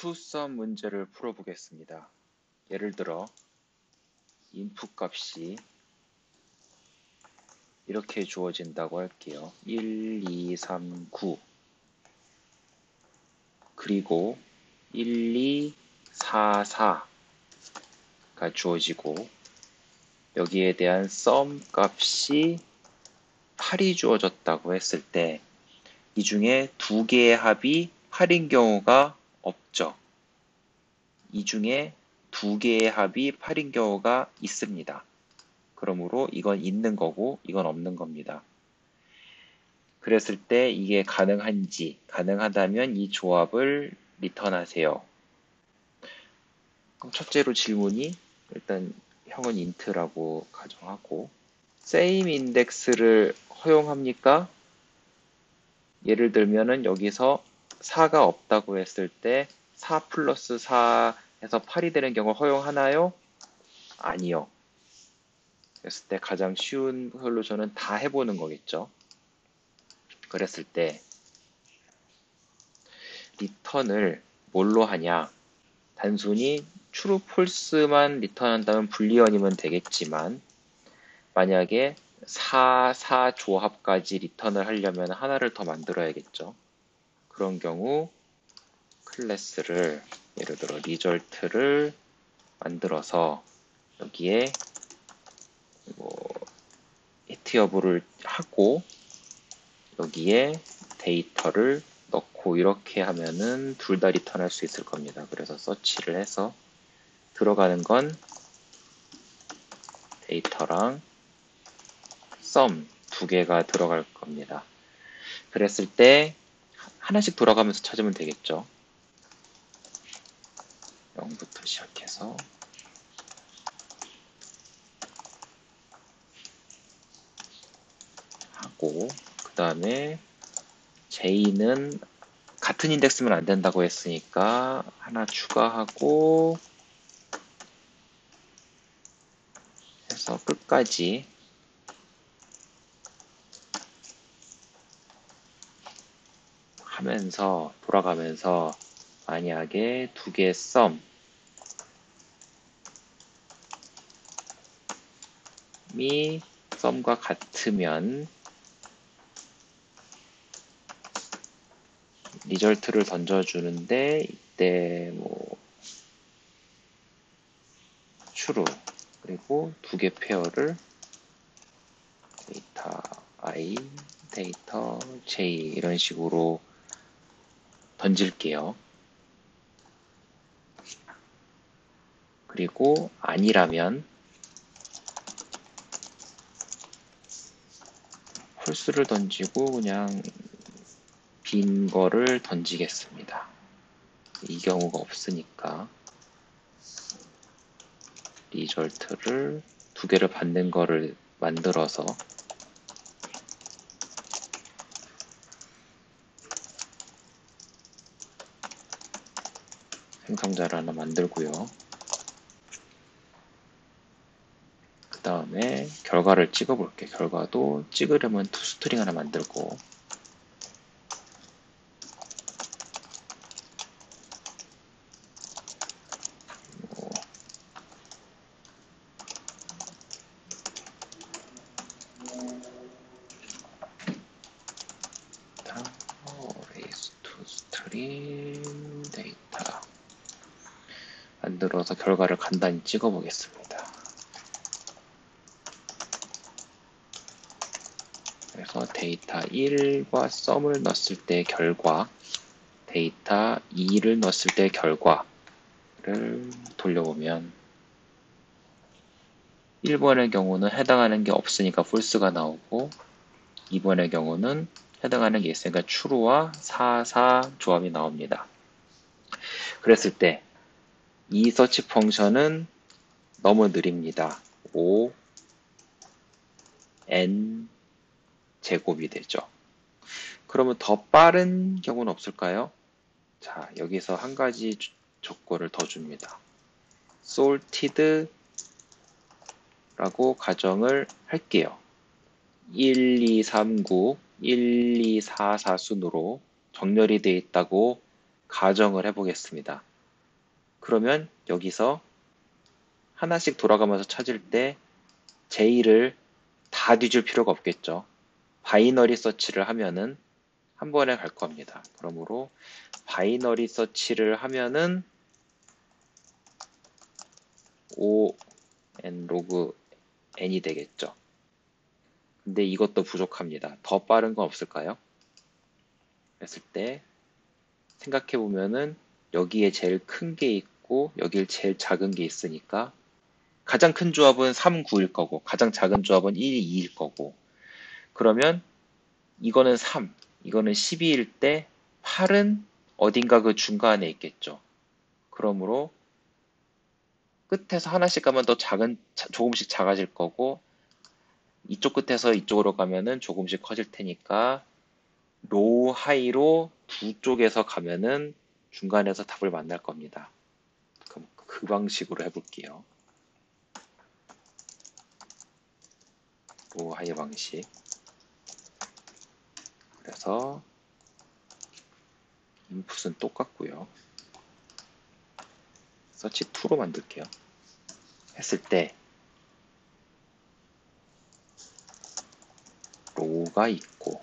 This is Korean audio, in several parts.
투썸 문제를 풀어보겠습니다. 예를 들어 인풋 값이 이렇게 주어진다고 할게요. 1, 2, 3, 9 그리고 1, 2, 4, 4가 주어지고 여기에 대한 썸 값이 8이 주어졌다고 했을 때 이 중에 두 개의 합이 8인 경우가 없죠. 이 중에 두 개의 합이 8인 경우가 있습니다. 그러므로 이건 있는 거고 이건 없는 겁니다. 그랬을 때 이게 가능한지, 가능하다면 이 조합을 리턴하세요. 그럼 첫째로 질문이 일단 형은 int라고 가정하고 same index를 허용합니까? 예를 들면은 여기서 4가 없다고 했을 때 4 플러스 4에서 8이 되는 경우 허용하나요? 아니요. 그랬을 때 가장 쉬운 솔루션은 다 해보는 거겠죠. 그랬을 때 리턴을 뭘로 하냐? 단순히 true, false만 리턴한다면 불리언이면 되겠지만 만약에 4, 4 조합까지 리턴을 하려면 하나를 더 만들어야겠죠. 그런 경우 클래스를 예를 들어 result를 만들어서 여기에 뭐 hit 여부를 하고 여기에 데이터를 넣고 이렇게 하면은 둘 다 리턴할 수 있을 겁니다. 그래서 서치를 해서 들어가는 건 데이터랑 sum 두 개가 들어갈 겁니다. 그랬을 때 하나씩 돌아가면서 찾으면 되겠죠. 0부터 시작해서 하고 그 다음에 J는 같은 인덱스면 안 된다고 했으니까 하나 추가하고 해서 끝까지 하면서 돌아가면서 만약에 두 개의 썸이 썸과 같으면 리절트를 던져주는데 이때 뭐 true 그리고 두 개 페어를 데이터 I, 데이터 J 이런 식으로 던질게요. 그리고 아니라면 홀수를 던지고 그냥 빈 거를 던지겠습니다. 이 경우가 없으니까 리절트를 두 개를 받는 거를 만들어서 생성자를 하나 만들고요. 그 다음에 결과를 찍어 볼게요. 결과도 찍으려면 투스트링 하나 만들고 raise to string 데이터 만들어서 결과를 간단히 찍어 보겠습니다. 그래서 데이터 1과 썸을 넣었을 때 결과, 데이터 2를 넣었을 때 결과를 돌려보면 1번의 경우는 해당하는 게 없으니까 false가 나오고 2번의 경우는 해당하는 게 있으니까 true와 4, 4 조합이 나옵니다. 그랬을 때 이 서치 펑션은 너무 느립니다. 5, n 제곱이 되죠. 그러면 더 빠른 경우는 없을까요? 자, 여기서 한 가지 조건을 더 줍니다. sorted 라고 가정을 할게요. 1, 2, 3, 9, 1, 2, 4, 4 순으로 정렬이 되어 있다고 가정을 해보겠습니다. 그러면 여기서 하나씩 돌아가면서 찾을 때 J를 다 뒤질 필요가 없겠죠. 바이너리 서치를 하면은 한 번에 갈 겁니다. 그러므로 바이너리 서치를 하면은 O(n) 로그 n이 되겠죠. 근데 이것도 부족합니다. 더 빠른 건 없을까요? 그랬을 때 생각해 보면은 여기에 제일 큰 게 있고 여기에 제일 작은 게 있으니까 가장 큰 조합은 3, 9일 거고 가장 작은 조합은 1, 2일 거고 그러면 이거는 3, 이거는 12일 때 8은 어딘가 그 중간에 있겠죠. 그러므로 끝에서 하나씩 가면 더 조금씩 작아질 거고 이쪽 끝에서 이쪽으로 가면은 조금씩 커질 테니까 로우 하이로 두 쪽에서 가면은 중간에서 답을 만날 겁니다. 그럼 그 방식으로 해볼게요. 로우 하이 방식. 그래서 인풋은 똑같고요. 서치 2로 만들게요. 했을 때 로우가 있고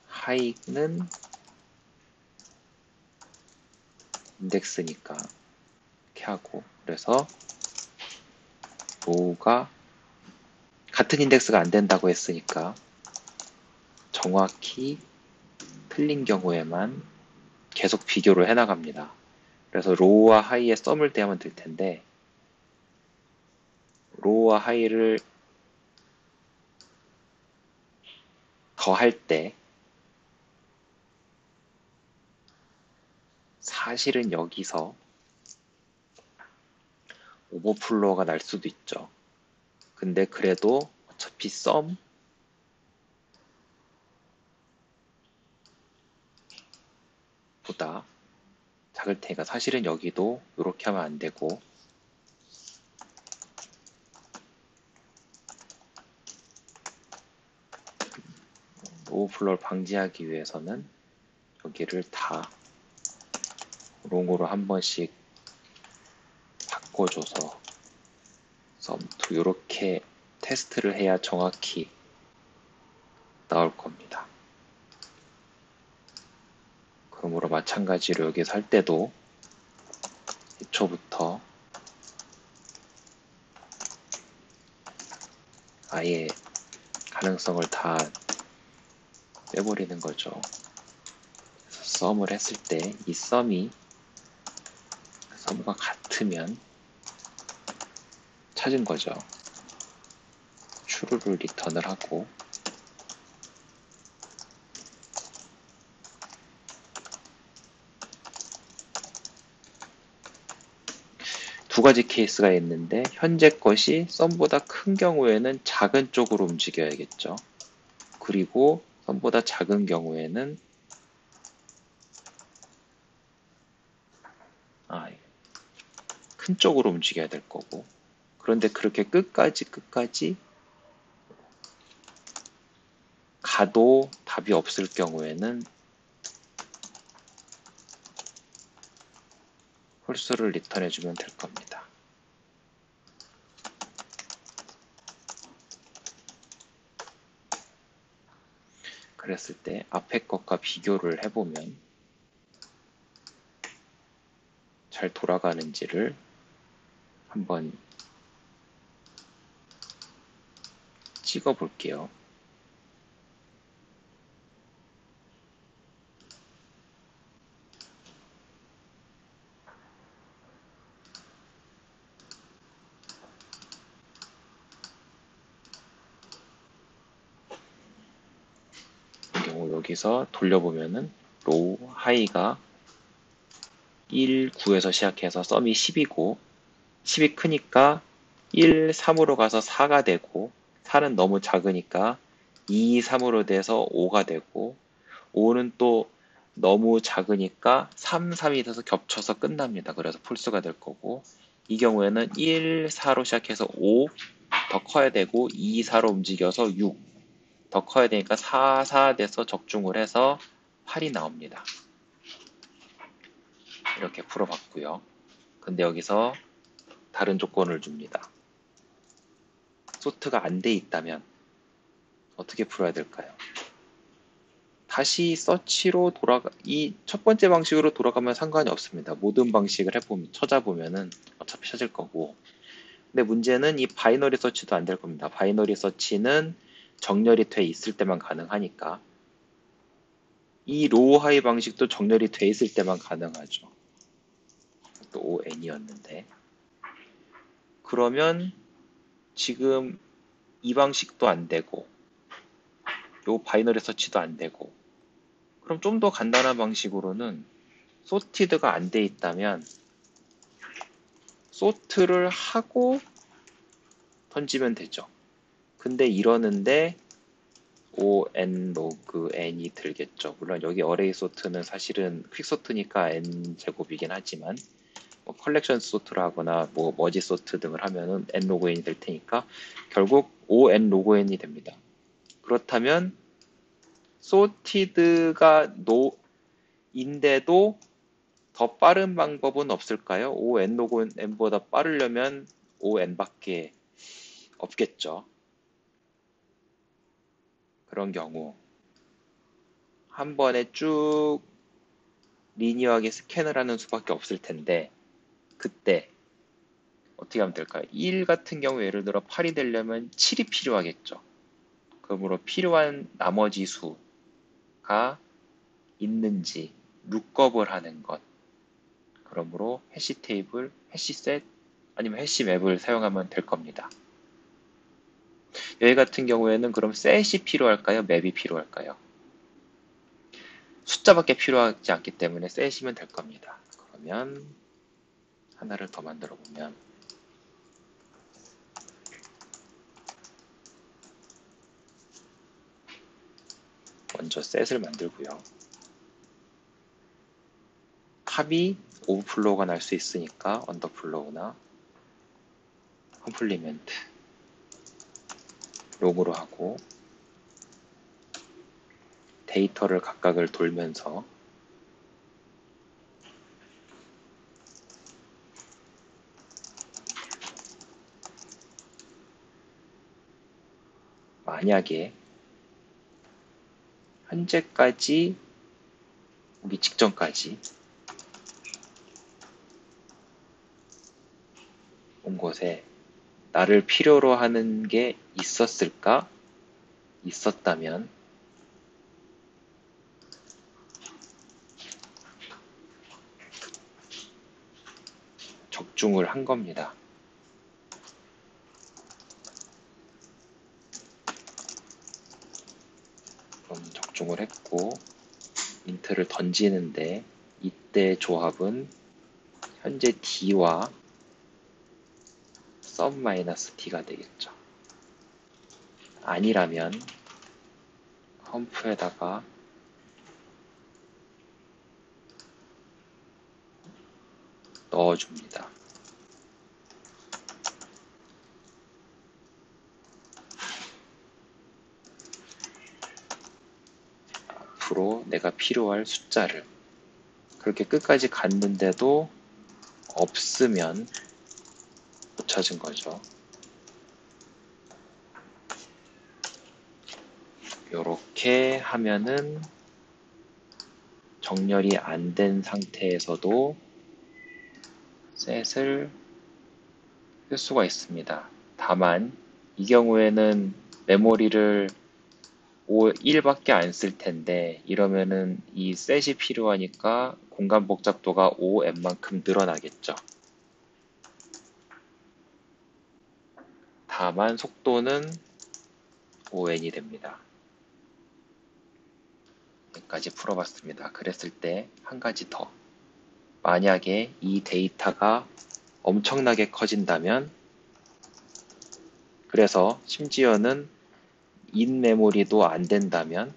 하이는 인덱스니까 이렇게 하고 그래서 로우가 같은 인덱스가 안 된다고 했으니까 정확히 틀린 경우에만 계속 비교를 해나갑니다. 그래서 로우와 하이의 썸을 대하면 될 텐데 로우와 하이를 더할 때 사실은 여기서 오버플로어가 날 수도 있죠. 근데 그래도 어차피 썸보다 작을 테니까 사실은 여기도 이렇게 하면 안 되고 오버플로어를 방지하기 위해서는 여기를 다 롱으로 한 번씩 바꿔줘서 썸2 이렇게 테스트를 해야 정확히 나올 겁니다. 그러므로 마찬가지로 여기서 할 때도 애초부터 아예 가능성을 다 빼버리는 거죠. 그래서 썸을 했을 때 이 썸이 썸과 같으면 찾은 거죠. true를 리턴을 하고 두 가지 케이스가 있는데 현재 것이 썸보다 큰 경우에는 작은 쪽으로 움직여야겠죠. 그리고 썸보다 작은 경우에는 큰 쪽으로 움직여야 될 거고 그런데 그렇게 끝까지 가도 답이 없을 경우에는 홀수를 리턴해주면 될 겁니다. 그랬을 때 앞에 것과 비교를 해보면 잘 돌아가는지를 한번 찍어 볼게요. 이 경우 여기서 돌려보면은 로우, 하이가 1, 9에서 시작해서 썸이 10이고 10이 크니까 1, 3으로 가서 4가 되고 4는 너무 작으니까 2, 3으로 돼서 5가 되고 5는 또 너무 작으니까 3, 3이 돼서 겹쳐서 끝납니다. 그래서 폴스가 될 거고 이 경우에는 1, 4로 시작해서 5 더 커야 되고 2, 4로 움직여서 6 더 커야 되니까 4, 4 돼서 적중을 해서 8이 나옵니다. 이렇게 풀어봤고요. 근데 여기서 다른 조건을 줍니다. 소트가 안 돼 있다면 어떻게 풀어야 될까요? 다시 서치로 이 첫 번째 방식으로 돌아가면 상관이 없습니다. 모든 방식을 찾아보면은 어차피 찾을 거고. 근데 문제는 이 바이너리 서치도 안 될 겁니다. 바이너리 서치는 정렬이 돼 있을 때만 가능하니까. 이 로우 하이 방식도 정렬이 돼 있을 때만 가능하죠. 또 ON이었는데. 그러면 지금 이 방식도 안 되고, 요 바이너리 서치도 안 되고, 그럼 좀 더 간단한 방식으로는 소티드가 안 돼 있다면 소트를 하고 던지면 되죠. 근데 이러는데 on log n이 들겠죠. 물론 여기 어레이 소트는 사실은 퀵 소트니까 n 제곱이긴 하지만 뭐 컬렉션 소트를 하거나 뭐 머지 소트 등을 하면은 n log n이 될 테니까 결국 on log n이 됩니다. 그렇다면 sorted가 no인데도 더 빠른 방법은 없을까요? on log n보다 빠르려면 on밖에 없겠죠. 그런 경우 한 번에 쭉 리니어하게 스캔을 하는 수밖에 없을 텐데 그때 어떻게 하면 될까요? 1 같은 경우 예를 들어 8이 되려면 7이 필요하겠죠. 그러므로 필요한 나머지 수가 있는지 룩업을 하는 것. 그러므로 해시 테이블, 해시셋 아니면 해시맵을 사용하면 될 겁니다. 여기 같은 경우에는 그럼 셋이 필요할까요? 맵이 필요할까요? 숫자밖에 필요하지 않기 때문에 셋이면 될 겁니다. 그러면 하나를 더 만들어 보면 먼저 셋을 만들고요. 탑이 오버플로우가 날 수 있으니까 언더플로우나 컴플리멘트 롱으로 하고 데이터를 각각을 돌면서 만약에 현재까지 오기 직전까지 온 곳에 나를 필요로 하는 게 있었을까? 있었다면 적중을 한 겁니다. 그럼 적중을 했고 인트를 던지는데 이때 조합은 현재 D와 sub-D가 되겠죠. 아니라면 컴프에다가 넣어줍니다. 앞으로 내가 필요할 숫자를 그렇게 끝까지 갔는데도 없으면 못 찾은 거죠. 이렇게 하면은 정렬이 안 된 상태에서도 셋을 쓸 수가 있습니다. 다만 이 경우에는 메모리를 1밖에 안 쓸 텐데 이러면은 이 셋이 필요하니까 공간 복잡도가 5n만큼 늘어나겠죠. 다만 속도는 5n이 됩니다. 여기까지 풀어봤습니다. 그랬을 때 한 가지 더. 만약에 이 데이터가 엄청나게 커진다면 그래서 심지어는 인 메모리도 안 된다면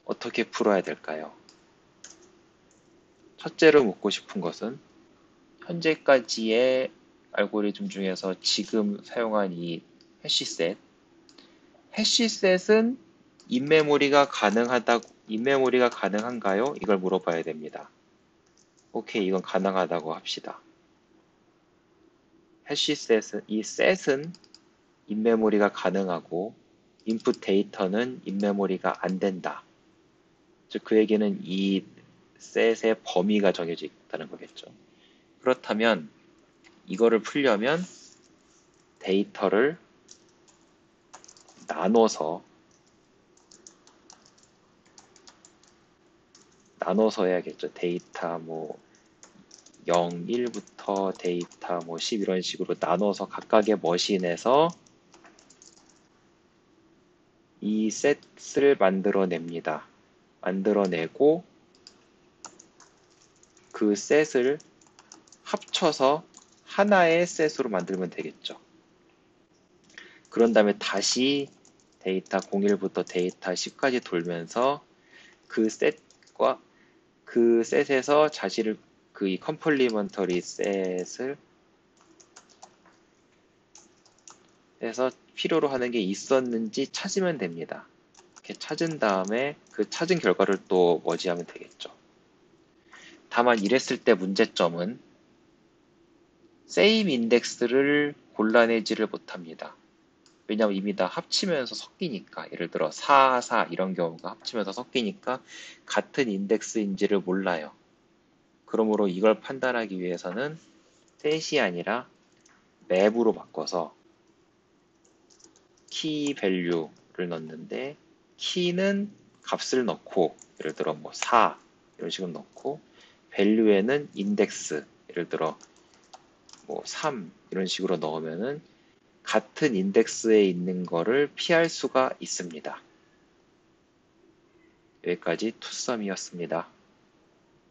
어떻게 풀어야 될까요? 첫째로 묻고 싶은 것은 현재까지의 알고리즘 중에서 지금 사용한 이 해시셋은 인메모리가 가능하다고 인메모리가 가능한가요? 이걸 물어봐야 됩니다. 오케이, 이건 가능하다고 합시다. 해시셋은, 이 셋은 인메모리가 가능하고 인풋 데이터는 인메모리가 안 된다. 즉, 그 얘기는 이 셋의 범위가 정해져 있다는 거겠죠. 그렇다면 이거를 풀려면 데이터를 나눠서 해야겠죠. 데이터 뭐 0, 1부터 데이터 뭐 10 이런 식으로 나눠서 각각의 머신에서 이 셋을 만들어냅니다. 만들어내고 그 셋을 합쳐서 하나의 셋으로 만들면 되겠죠. 그런 다음에 다시 데이터 01부터 데이터 10까지 돌면서 그 셋과 그 셋에서 자신을 그 이 컴플리먼터리 셋을 해서 필요로 하는 게 있었는지 찾으면 됩니다. 이렇게 찾은 다음에 그 찾은 결과를 또 머지하면 되겠죠. 다만 이랬을 때 문제점은 same 인덱스를 골라내지를 못합니다. 왜냐하면 이미 다 합치면서 섞이니까. 예를 들어 4, 4 이런 경우가 합치면서 섞이니까 같은 인덱스인지를 몰라요. 그러므로 이걸 판단하기 위해서는 셋이 아니라 맵으로 바꿔서 키 밸류를 넣는데 키는 값을 넣고 예를 들어 뭐 4 이런 식으로 넣고 밸류에는 인덱스 예를 들어 뭐 3 이런 식으로 넣으면은 같은 인덱스에 있는 거를 피할 수가 있습니다. 여기까지 투썸이었습니다.